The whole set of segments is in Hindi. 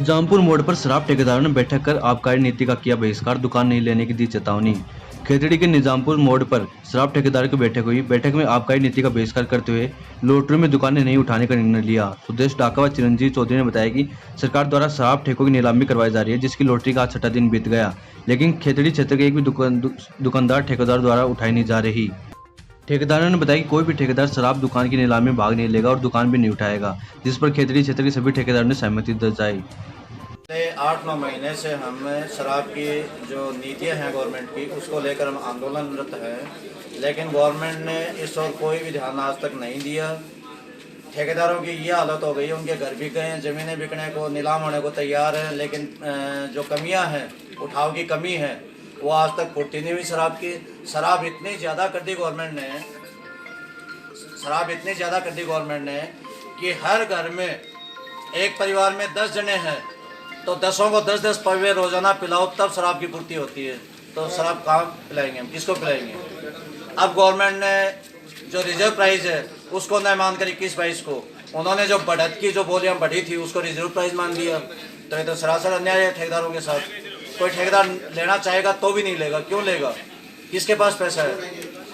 निजामपुर मोड़ पर शराब ठेकेदारों ने बैठक कर आबकारी नीति का किया बहिष्कार, दुकान नहीं लेने की दी चेतावनी। खेतड़ी के निजामपुर मोड़ पर शराब ठेकेदारों की बैठक हुई। बैठक में आबकारी नीति का बहिष्कार करते हुए लॉटरी में दुकानें नहीं उठाने का निर्णय लिया। सुदेश डाका व चिरंजीव चौधरी ने बताया कि सरकार द्वारा शराब ठेकों की नीलामी करवाई जा रही है, जिसकी लॉटरी का आज 6ठा दिन बीत गया, लेकिन खेतड़ी क्षेत्र के एक भी दुकानदार ठेकेदार द्वारा उठाई नहीं जा रही। ठेकेदारों ने बताया कि कोई भी ठेकेदार शराब दुकान की नीलामी में भाग नहीं लेगा और दुकान भी नहीं उठाएगा, जिस पर खेतड़ी क्षेत्र के सभी ठेकेदारों ने सहमति दर्शाई। पिछले 8-9 महीने से हम शराब की जो नीतियां हैं गवर्नमेंट की, उसको लेकर हम आंदोलनरत हैं, लेकिन गवर्नमेंट ने इस ओर कोई भी ध्यान आज तक नहीं दिया। ठेकेदारों की ये हालत हो गई, उनके घर बिक गए हैं, ज़मीनें बिकने को, नीलाम होने को तैयार हैं, लेकिन जो कमियां हैं, उठाव की कमी है, वो आज तक पूर्ति नहीं हुई। शराब इतनी ज़्यादा कर दी गवर्नमेंट ने, कि हर घर में एक परिवार में 10 जने हैं तो 10 को 10-10 पवे रोजाना पिलाओ, तब शराब की पूर्ति होती है। तो शराब कहाँ पिलाएंगे हम, किसको पिलाएंगे? अब गवर्नमेंट ने जो रिजर्व प्राइस है उसको न मानकर 21 22 को उन्होंने जो बढ़त की जो बोलियां बढ़ी थी उसको रिजर्व प्राइस मान लिया। तो ये तो सरासर अन्याय है ठेकेदारों के साथ। कोई ठेकेदार लेना चाहेगा तो भी नहीं लेगा। क्यों लेगा? किसके पास पैसा है,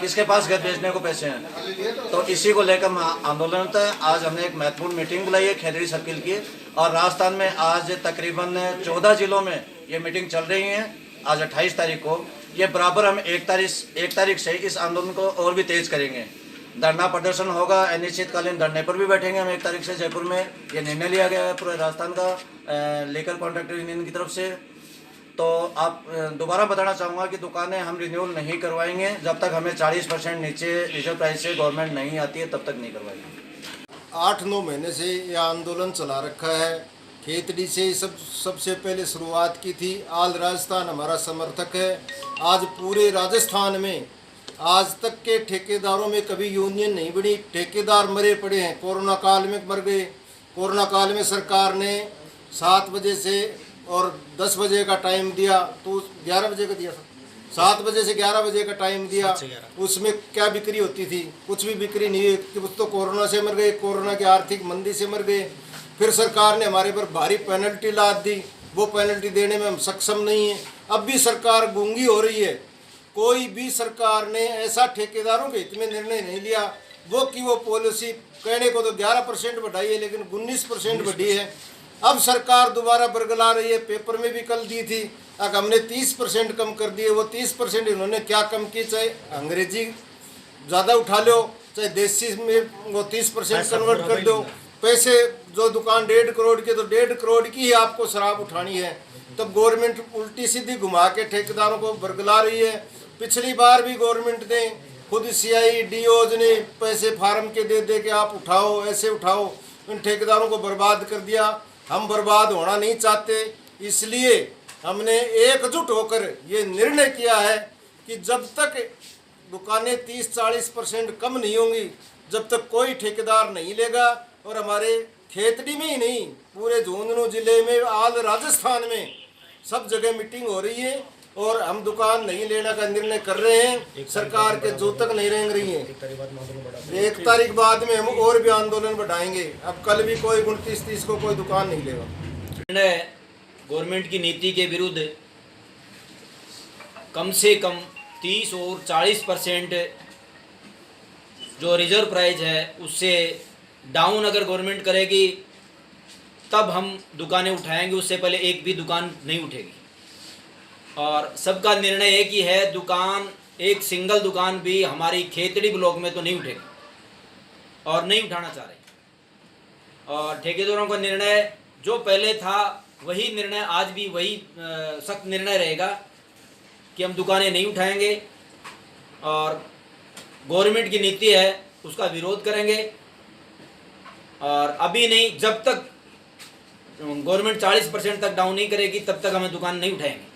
किसके पास घर बेचने को पैसे हैं? तो इसी को लेकर हम आंदोलन है। आज हमने एक महत्वपूर्ण मीटिंग बुलाई है खेतड़ी सर्किल की, और राजस्थान में आज तकरीबन 14 जिलों में ये मीटिंग चल रही है। आज 28 तारीख को ये बराबर हम एक तारीख से इस आंदोलन को और भी तेज करेंगे। धरना प्रदर्शन होगा, अनिश्चितकालीन धरने पर भी बैठेंगे हम 1 तारीख से। जयपुर में ये निर्णय लिया गया है पूरे राजस्थान का लेकर कॉन्ट्रैक्टर यूनियन की तरफ से। तो आप दोबारा बताना चाहूँगा कि दुकानें हम रिन्यूअल नहीं करवाएंगे जब तक हमें 40% नीचे रिजर्व प्राइस से गवर्नमेंट नहीं आती है, तब तक नहीं करवाएंगे। 8-9 महीने से यह आंदोलन चला रखा है। खेतड़ी से सबसे पहले शुरुआत की थी। आल राजस्थान हमारा समर्थक है। आज पूरे राजस्थान में आज तक के ठेकेदारों में कभी यूनियन नहीं बनी। ठेकेदार मरे पड़े हैं, कोरोना काल में मर गए। कोरोना काल में सरकार ने 7 बजे से और 10 बजे का टाइम दिया, तो 11 बजे का दिया था। 7 बजे से 11 बजे का टाइम दिया। उसमें क्या बिक्री होती थी? कुछ भी बिक्री नहीं हुई। कुछ तो कोरोना से मर गए, कोरोना की आर्थिक मंदी से मर गए। फिर सरकार ने हमारे पर भारी पेनल्टी लाद दी। वो पेनल्टी देने में हम सक्षम नहीं हैं। अब भी सरकार गूंगी हो रही है। कोई भी सरकार ने ऐसा ठेकेदारों के हित में निर्णय नहीं लिया। वो पॉलिसी कहने को तो 11% बढ़ाई है, लेकिन 19% बढ़ी है। अब सरकार दोबारा बरगला रही है। पेपर में भी कल दी थी, अब हमने 30% कम कर दिए। वो 30% इन्होंने क्या कम की? चाहे अंग्रेजी ज़्यादा उठा लो, चाहे देसी में वो 30% कन्वर्ट कर दो। पैसे जो दुकान 1.5 करोड़ की, तो 1.5 करोड़ की ही आपको शराब उठानी है। तब गवर्नमेंट उल्टी सीधी घुमा के ठेकेदारों को बरगला रही है। पिछली बार भी गवर्नमेंट ने खुद CI DOज ने पैसे फार्म के दे के आप उठाओ, ऐसे उठाओ, इन ठेकेदारों को बर्बाद कर दिया। हम बर्बाद होना नहीं चाहते, इसलिए हमने एकजुट होकर ये निर्णय किया है कि जब तक दुकानें 30-40% कम नहीं होंगी, जब तक कोई ठेकेदार नहीं लेगा। और हमारे खेतड़ी में ही नहीं, पूरे झुंझुनू जिले में, आल राजस्थान में सब जगह मीटिंग हो रही है और हम दुकान नहीं लेने का निर्णय कर रहे हैं। सरकार के जो तक नहीं रेंग रही है, 1 तारीख बाद में हम और भी आंदोलन बढ़ाएंगे। अब कल भी कोई 29-30 को कोई दुकान नहीं लेगा। निर्णय गवर्नमेंट की नीति के विरुद्ध कम से कम 30 और 40% जो रिजर्व प्राइस है उससे डाउन अगर गवर्नमेंट करेगी तब हम दुकानें उठाएंगे। उससे पहले एक भी दुकान नहीं उठेगी। और सबका निर्णय एक ही है, दुकान, एक सिंगल दुकान भी हमारी खेतड़ी ब्लॉक में तो नहीं उठेगी और नहीं उठाना चाह रहे। और ठेकेदारों का निर्णय जो पहले था वही निर्णय आज भी वही सख्त निर्णय रहेगा कि हम दुकानें नहीं उठाएंगे और गवर्नमेंट की नीति है उसका विरोध करेंगे। और अभी नहीं, जब तक गवर्नमेंट 40% तक डाउन नहीं करेगी तब तक हमें दुकान नहीं उठाएंगे।